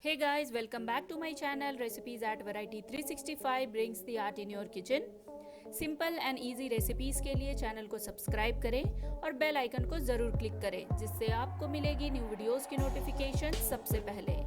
Hey guys, welcome back to my channel. Recipes at Variety 365 brings the art in your kitchen. Simple and easy recipes के लिए channel को subscribe करें और bell icon को ज़रूर click करें, जिससे आपको मिलेगी न्यू वीडियोस की नोटिफिकेशन सबसे पहले।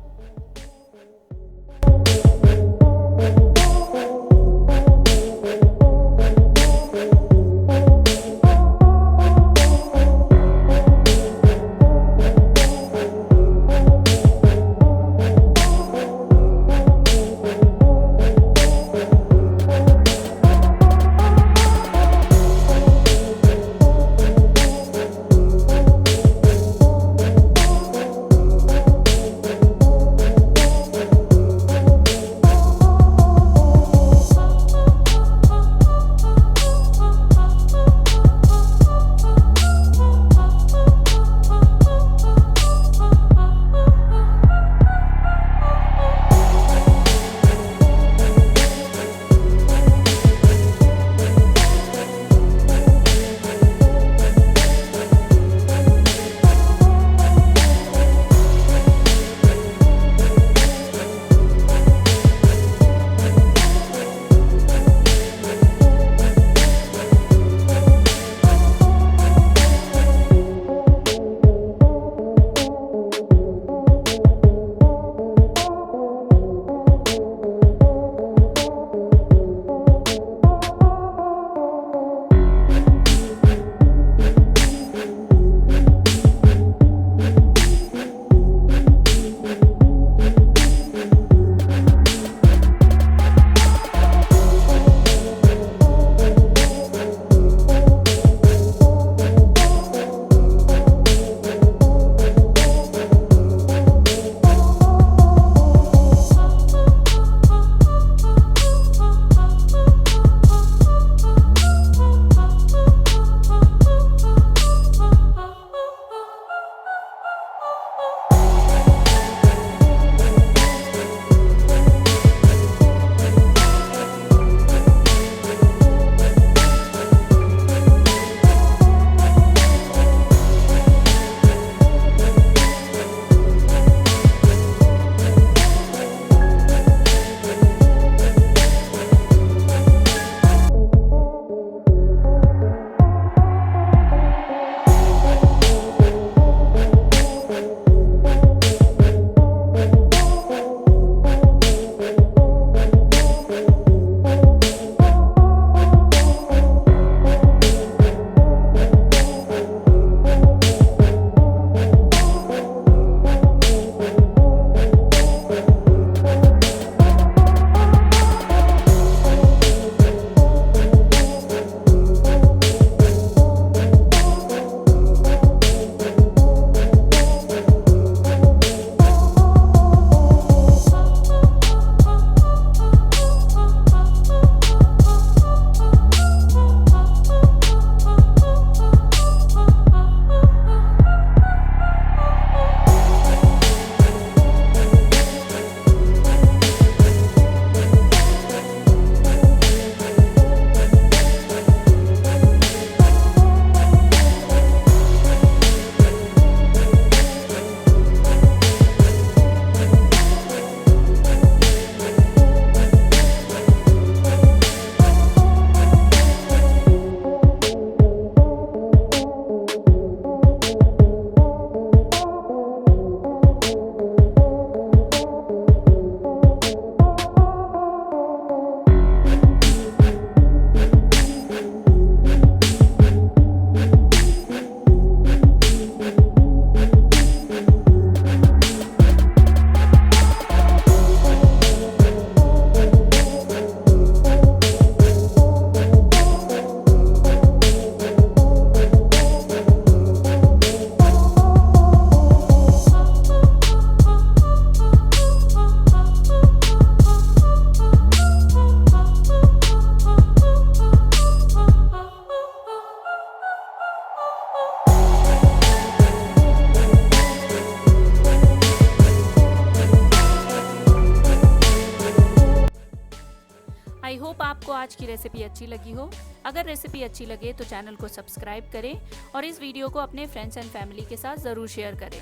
आई होप आपको आज की रेसिपी अच्छी लगी हो। अगर रेसिपी अच्छी लगे तो चैनल को सब्सक्राइब करें और इस वीडियो को अपने फ्रेंड्स एंड फैमिली के साथ ज़रूर शेयर करें।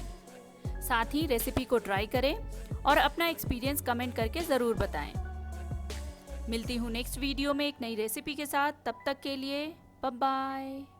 साथ ही रेसिपी को ट्राई करें और अपना एक्सपीरियंस कमेंट करके ज़रूर बताएं। मिलती हूँ नेक्स्ट वीडियो में एक नई रेसिपी के साथ। तब तक के लिए बाय बाय।